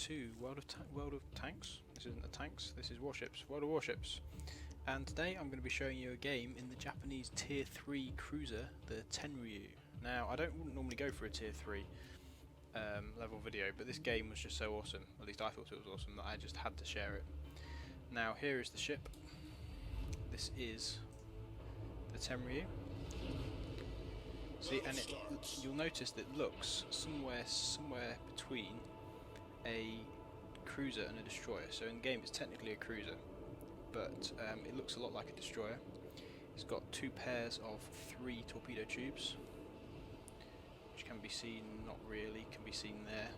to World of Tanks. This isn't the tanks, this is Warships, World of Warships. And today I'm going to be showing you a game in the Japanese Tier 3 cruiser, the Tenryu. Now, I wouldn't normally go for a Tier 3 level video, but this game was just so awesome, at least I thought it was awesome, that I just had to share it. Now, here is the ship. This is the Tenryu. See, and you'll notice that it looks somewhere between a cruiser and a destroyer. So in the game it's technically a cruiser, but it looks a lot like a destroyer. It's got two pairs of 3 torpedo tubes, which can be seen, not really, can be seen there.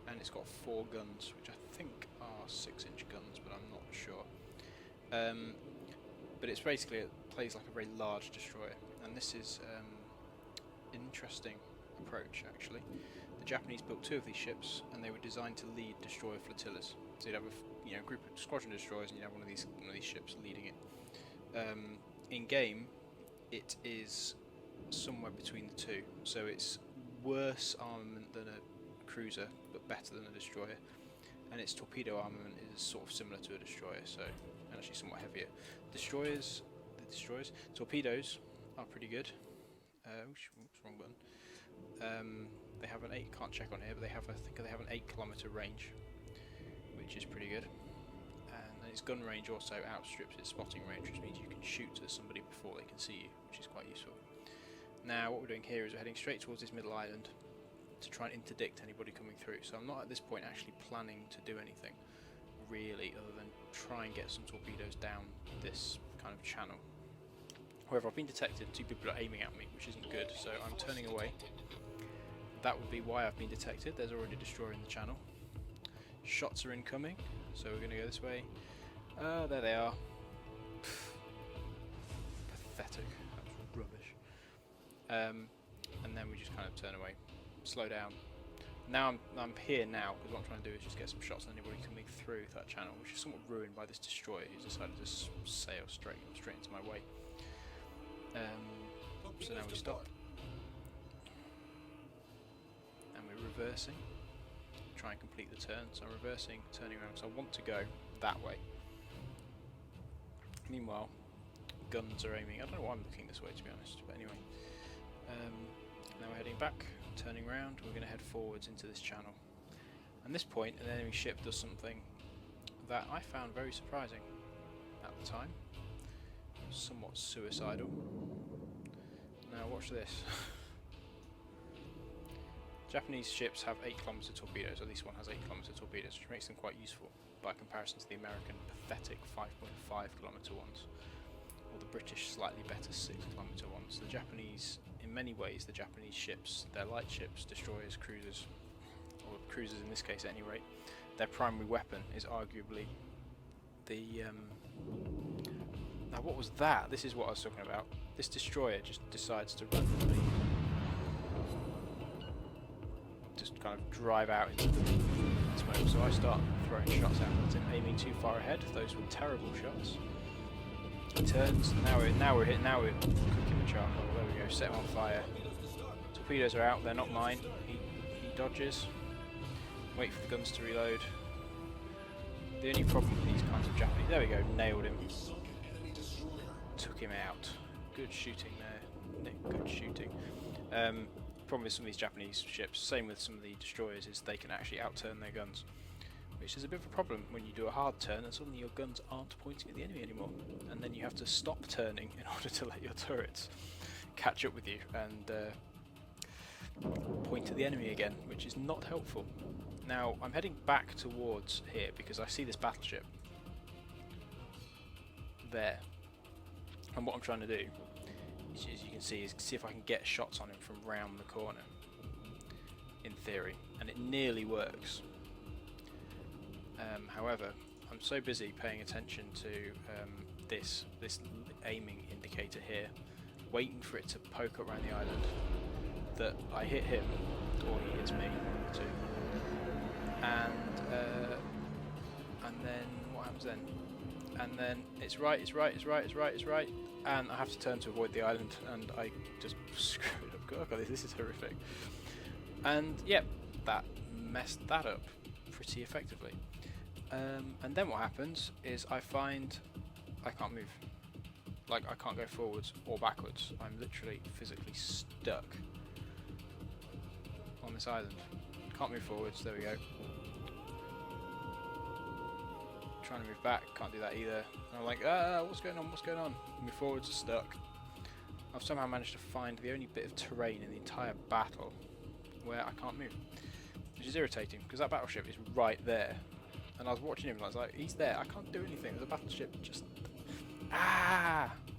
And it's got 4 guns, which I think are 6-inch guns, but I'm not sure. But it's basically, it plays like a very large destroyer, and this is interesting approach actually. The Japanese built 2 of these ships, and they were designed to lead destroyer flotillas. So you'd have a group of squadron destroyers, and you'd have one of these ships leading it. In game, it is somewhere between the two. So it's worse armament than a cruiser, but better than a destroyer. And its torpedo armament is sort of similar to a destroyer, so and actually somewhat heavier. Torpedoes are pretty good. Oops, wrong button. They have an 8. Can't check on here, but I think they have an 8-kilometer range, which is pretty good. And its gun range also outstrips its spotting range, which means you can shoot at somebody before they can see you, which is quite useful. Now, what we're doing here is we're heading straight towards this middle island to try and interdict anybody coming through. So I'm not at this point actually planning to do anything really, other than try and get some torpedoes down this kind of channel. However, I've been detected. 2 people are aiming at me, which isn't good, so I'm turning away. That would be why I've been detected. There's already a destroyer in the channel. Shots are incoming, so we're going to go this way. There they are. Pathetic. That's rubbish. And then we just kind of turn away. Slow down. Now I'm here now, because what I'm trying to do is just get some shots on anybody coming through that channel, which is somewhat ruined by this destroyer who's decided to sail straight into my way. So now we stop, and we're reversing, try and complete the turn. So I'm reversing, turning around, so I want to go that way. Meanwhile, guns are aiming. I don't know why I'm looking this way, to be honest, but anyway. Now we're heading back, turning around, we're going to head forwards into this channel. And at this point, an enemy ship does something that I found very surprising at the time. Somewhat suicidal. Now watch this. Japanese ships have 8-kilometer torpedoes, at least one has 8-kilometer torpedoes, which makes them quite useful by comparison to the American pathetic 5.5-kilometer ones, or the British slightly better 6-kilometer ones. The Japanese, in many ways, the Japanese ships, they're light ships, destroyers, cruisers, or cruisers in this case at any rate, their primary weapon is arguably the now what was that? This is what I was talking about. This destroyer just decides to randomly just kind of drive out into the smoke. So I start throwing shots at him, aiming too far ahead. Those were terrible shots. He turns. Now we're cooking the charcoal. There we go. Set him on fire. Torpedoes are out. They're not mine. He dodges. Wait for the guns to reload. The only problem with these kinds of Japanese... There we go. Nailed him. Took him out. Good shooting there, Nick. Good shooting. Problem with some of these Japanese ships, same with some of the destroyers, is they can actually outturn their guns, which is a bit of a problem when you do a hard turn and suddenly your guns aren't pointing at the enemy anymore, and then you have to stop turning in order to let your turrets catch up with you and point at the enemy again, which is not helpful. Now I'm heading back towards here because I see this battleship there. And what I'm trying to do, as you can see, is see if I can get shots on him from round the corner, in theory, and it nearly works. However, I'm so busy paying attention to this aiming indicator here, waiting for it to poke up around the island, that I hit him, or he hits me, too. And then, what happens then? And then it's right, and I have to turn to avoid the island, and I just screw it up. God, this is horrific. And yep, that messed that up pretty effectively. And then what happens is I find I can't move. Like, I can't go forwards or backwards. I'm literally physically stuck on this island. Can't move forwards, there we go. Trying to move back, can't do that either. And I'm like, what's going on, what's going on? Move forwards, stuck. I've somehow managed to find the only bit of terrain in the entire battle where I can't move. Which is irritating, because that battleship is right there. And I was watching him and I was like, he's there, I can't do anything. There's a battleship just...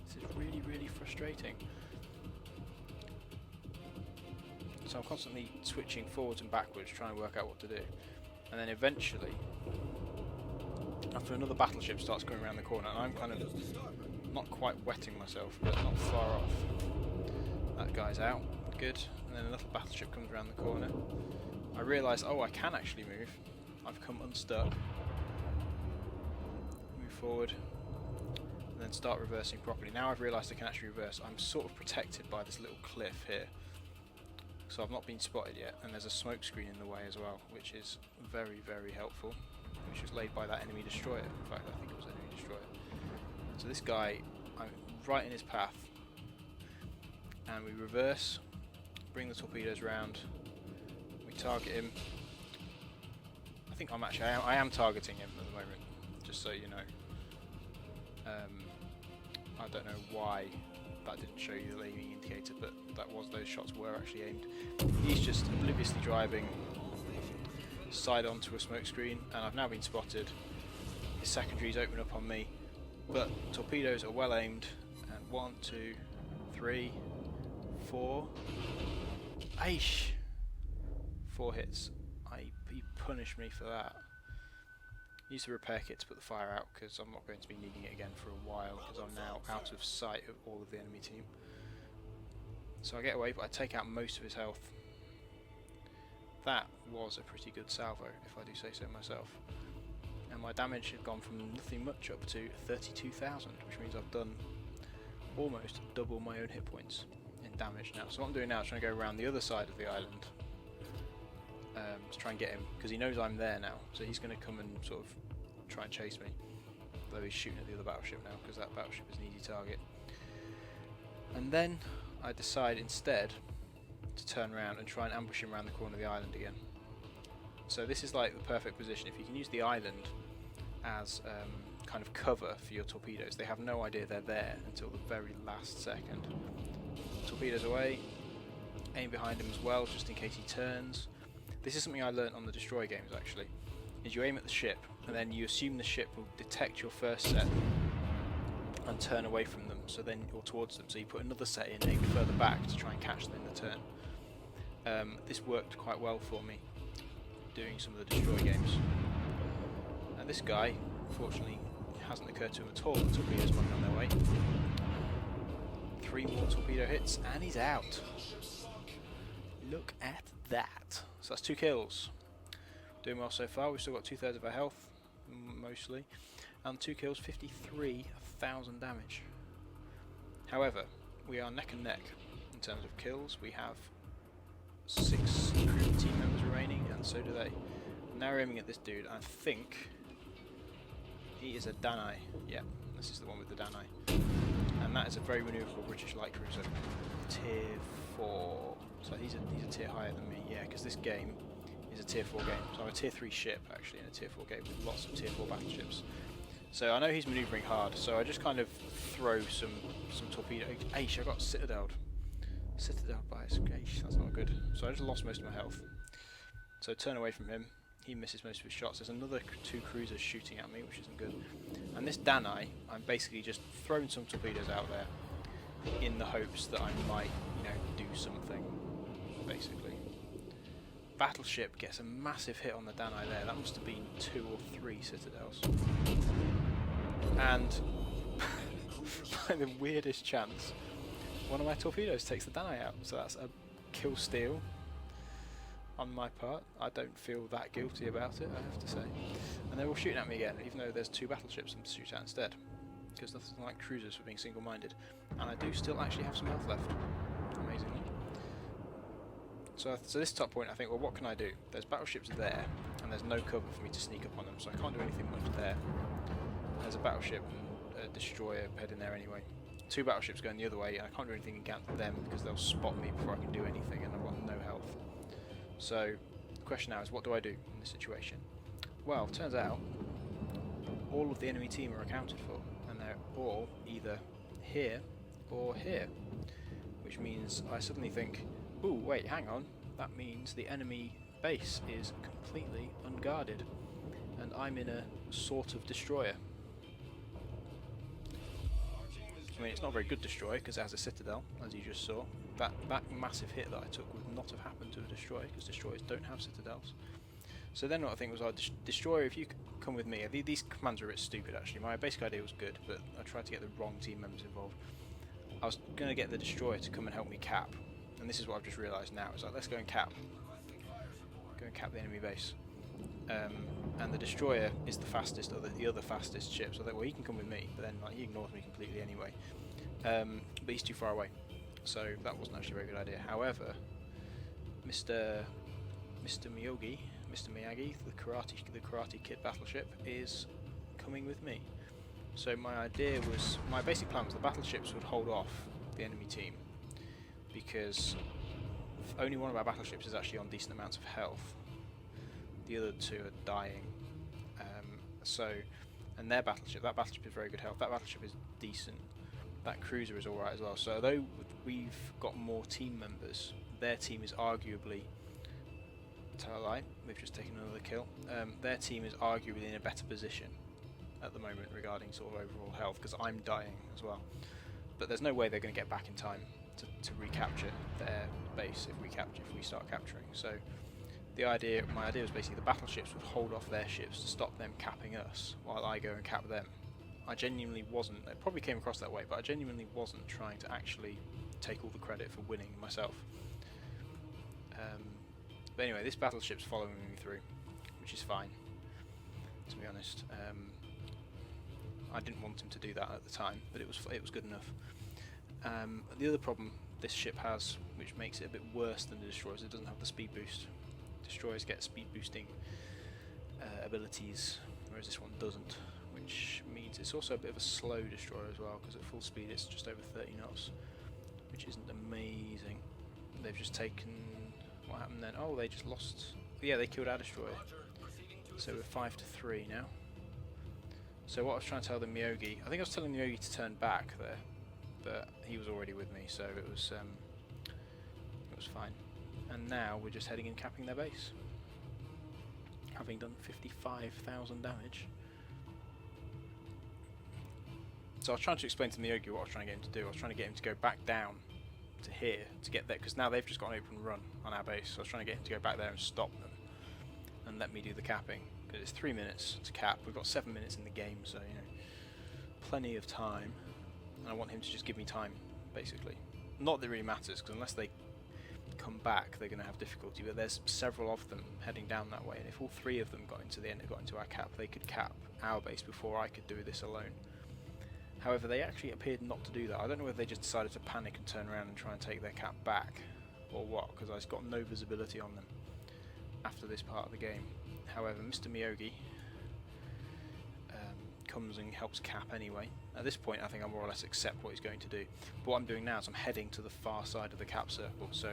This is really, really frustrating. So I'm constantly switching forwards and backwards, trying to work out what to do. And then eventually, after another battleship starts going around the corner, and I'm kind of not quite wetting myself, but not far off. That guy's out, good. And then another battleship comes around the corner. I realise, oh, I can actually move. I've come unstuck. Move forward. And then start reversing properly. Now I've realised I can actually reverse. I'm sort of protected by this little cliff here. So I've not been spotted yet, and there's a smoke screen in the way as well, which is very, very helpful. Which was laid by that enemy destroyer. In fact, I think it was an enemy destroyer. So this guy, I'm right in his path. And we reverse, bring the torpedoes round, we target him. I think I am targeting him at the moment, just so you know. I don't know why that didn't show you the aiming indicator, but those shots were actually aimed. He's just obliviously driving side onto a smoke screen, and I've now been spotted. His secondaries open up on me, but torpedoes are well aimed. And 1, 2, 3, 4. Aish! 4 hits. He punished me for that. Use the repair kit to put the fire out, because I'm not going to be needing it again for a while, because I'm now out of sight of all of the enemy team. So I get away, but I take out most of his health. That was a pretty good salvo, if I do say so myself. And my damage had gone from nothing much up to 32,000, which means I've done almost double my own hit points in damage now. So what I'm doing now is trying to go around the other side of the island to try and get him, because he knows I'm there now, so he's going to come and sort of try and chase me, though he's shooting at the other battleship now, because that battleship is an easy target. And then I decide instead to turn around and try and ambush him around the corner of the island again. So this is like the perfect position. If you can use the island as kind of cover for your torpedoes, they have no idea they're there until the very last second. Torpedoes away, aim behind him as well, just in case he turns. This is something I learnt on the Destroy games actually, is you aim at the ship and then you assume the ship will detect your first set and turn away from them, so then you're towards them, so you put another set in aimed further back to try and catch them in the turn. This worked quite well for me doing some of the Destroy games. And this guy, unfortunately, hasn't occurred to him at all that torpedoes might be on their way. 3 more torpedo hits and he's out. Look at that. So that's 2 kills. Doing well so far. We've still got 2/3 of our health, mostly. And 2 kills, 53,000 damage. However, we are neck and neck in terms of kills. We have 6 crew team members remaining, and so do they. Now we're aiming at this dude. I think he is a Danai. Yeah, this is the one with the Danai. And that is a very manoeuvrable British light cruiser. Tier 4. So he's a tier higher than me, yeah, because this game is a tier 4 game. So I'm a tier 3 ship, actually, in a tier 4 game with lots of tier 4 battleships. So I know he's manoeuvring hard, so I just kind of throw some torpedo. Aish, I got citadeled. Citadeled by his Aish, that's not good. So I just lost most of my health. So turn away from him. He misses most of his shots. There's another 2 cruisers shooting at me, which isn't good. And this Danai, I'm basically just throwing some torpedoes out there in the hopes that I might, do something, basically. Battleship gets a massive hit on the Danai there. That must have been 2 or 3 citadels. And by the weirdest chance, one of my torpedoes takes the Danai out. So that's a kill steal on my part. I don't feel that guilty about it, I have to say. And they're all shooting at me again, even though there's 2 battleships to shoot at instead. Because nothing like cruisers for being single-minded. And I do still actually have some health left, amazingly. So this top point, I think, well, what can I do? There's battleships there, and there's no cover for me to sneak up on them, so I can't do anything much there. There's a battleship and a destroyer heading there anyway. 2 battleships going the other way, and I can't do anything against them because they'll spot me before I can do anything, and I've got no health. So the question now is, what do I do in this situation? Well, turns out all of the enemy team are accounted for, and they're all either here or here, which means I suddenly think, ooh, wait, hang on, that means the enemy base is completely unguarded, and I'm in a sort of destroyer. I mean, it's not a very good destroyer because it has a citadel, as you just saw. That massive hit that I took would not have happened to a destroyer because destroyers don't have citadels. So then what I think was, destroyer, if you come with me, these commands are a bit stupid actually. My basic idea was good, but I tried to get the wrong team members involved. I was going to get the destroyer to come and help me cap, and this is what I've just realised now. It's like, let's go and cap. Go and cap the enemy base. And the destroyer is the fastest, or the other fastest ship. So I thought, well, he can come with me, but then like, he ignores me completely anyway. But he's too far away, so that wasn't actually a very good idea. However, Mr. Miyagi, the Karate Kid battleship, is coming with me. So my basic plan was the battleships would hold off the enemy team because only one of our battleships is actually on decent amounts of health. The other 2 are dying. And that battleship is very good health. That battleship is decent. That cruiser is alright as well. So although we've got more team members, their team is arguably, tell a lie, we've just taken another kill. Their team is arguably in a better position at the moment regarding sort of overall health, because I'm dying as well. But there's no way they're going to get back in time to recapture their base if we start capturing. So my idea was basically the battleships would hold off their ships to stop them capping us while I go and cap them. I genuinely wasn't, it probably came across that way, but I genuinely wasn't trying to actually take all the credit for winning myself. But anyway, this battleship's following me through, which is fine, to be honest. I didn't want him to do that at the time, but it was good enough. The other problem this ship has, which makes it a bit worse than the destroyers, it doesn't have the speed boost. Destroyers get speed boosting abilities, whereas this one doesn't, which means it's also a bit of a slow destroyer as well, because at full speed it's just over 30 knots, which isn't amazing. They've just taken, what happened then? Oh, they just lost, yeah, they killed our destroyer. So we're 5-3 now. So what I was trying to tell the Miyagi, I think I was telling Miyagi to turn back there, but he was already with me, so it was fine. And now we're just heading and capping their base, having done 55,000 damage. So I was trying to explain to Miyagi what I was trying to get him to do. I was trying to get him to go back down to here to get there, because now they've just got an open run on our base. So I was trying to get him to go back there and stop them and let me do the capping, because it's 3 minutes to cap. We've got 7 minutes in the game, so you know, plenty of time. And I want him to just give me time, basically. Not that it really matters, because unless they come back, they're going to have difficulty. But there's several of them heading down that way, and if all 3 of them got into our cap, they could cap our base before I could do this alone. However, they actually appeared not to do that. I don't know whether they just decided to panic and turn around and try and take their cap back, or what, because I've got no visibility on them after this part of the game. However, Mr. Miyagi comes and helps cap anyway. At this point, I think I more or less accept what he's going to do. But what I'm doing now is I'm heading to the far side of the cap circle, so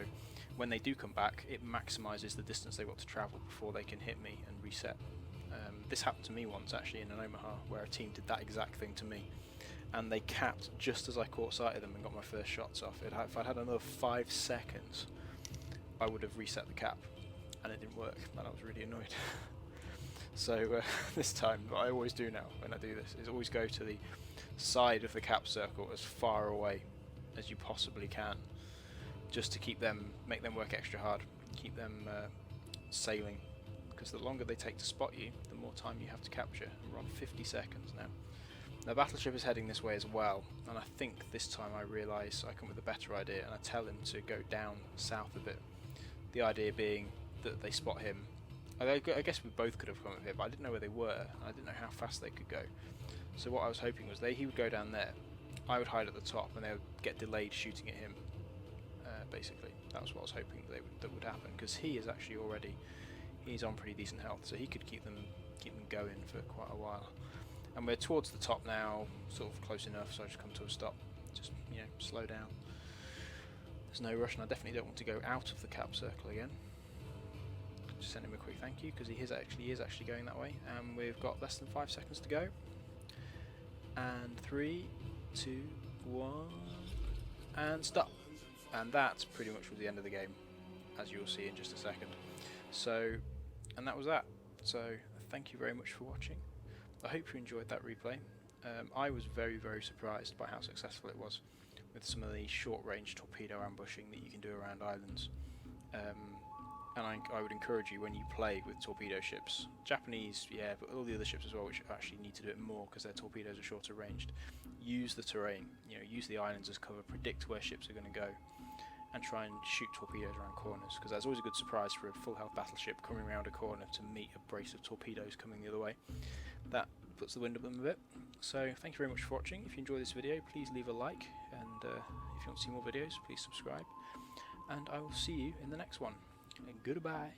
when they do come back, it maximises the distance they've got to travel before they can hit me and reset. This happened to me once actually in an Omaha, where a team did that exact thing to me, and they capped just as I caught sight of them and got my first shots off. If I'd had another 5 seconds, I would have reset the cap, and it didn't work, and I was really annoyed. So this time, what I always do now when I do this is always go to the side of the cap circle as far away as you possibly can, just to make them work extra hard, keep them sailing, because the longer they take to spot you, the more time you have to capture. We're on 50 seconds now. The battleship is heading this way as well, and I think this time I realise I come with a better idea, and I tell him to go down south a bit. The idea being that they spot him. I guess we both could have come up here, but I didn't know where they were, and I didn't know how fast they could go. So what I was hoping was he would go down there, I would hide at the top, and they would get delayed shooting at him, basically. That was what I was hoping that would happen, because he is actually already, he's on pretty decent health, so he could keep them going for quite a while. And we're towards the top now, sort of close enough, so I just come to a stop. Just, you know, slow down. There's no rush, and I definitely don't want to go out of the cap circle again. Just send him a quick thank you, because he is actually going that way. And we've got less than 5 seconds to go. And 3, 2, 1, and stop. And that's pretty much was the end of the game, as you will see in just a second. So, and that was that. So, thank you very much for watching. I hope you enjoyed that replay. I was very, very surprised by how successful it was with some of the short-range torpedo ambushing that you can do around islands. And I would encourage you, when you play with torpedo ships, Japanese, yeah, but all the other ships as well, which actually need to do it more because their torpedoes are shorter ranged, use the terrain, you know, use the islands as cover, predict where ships are going to go, and try and shoot torpedoes around corners, because that's always a good surprise for a full health battleship coming around a corner to meet a brace of torpedoes coming the other way. That puts the wind up them a bit. So thank you very much for watching. If you enjoyed this video, please leave a like, and if you want to see more videos, please subscribe, and I will see you in the next one. And goodbye.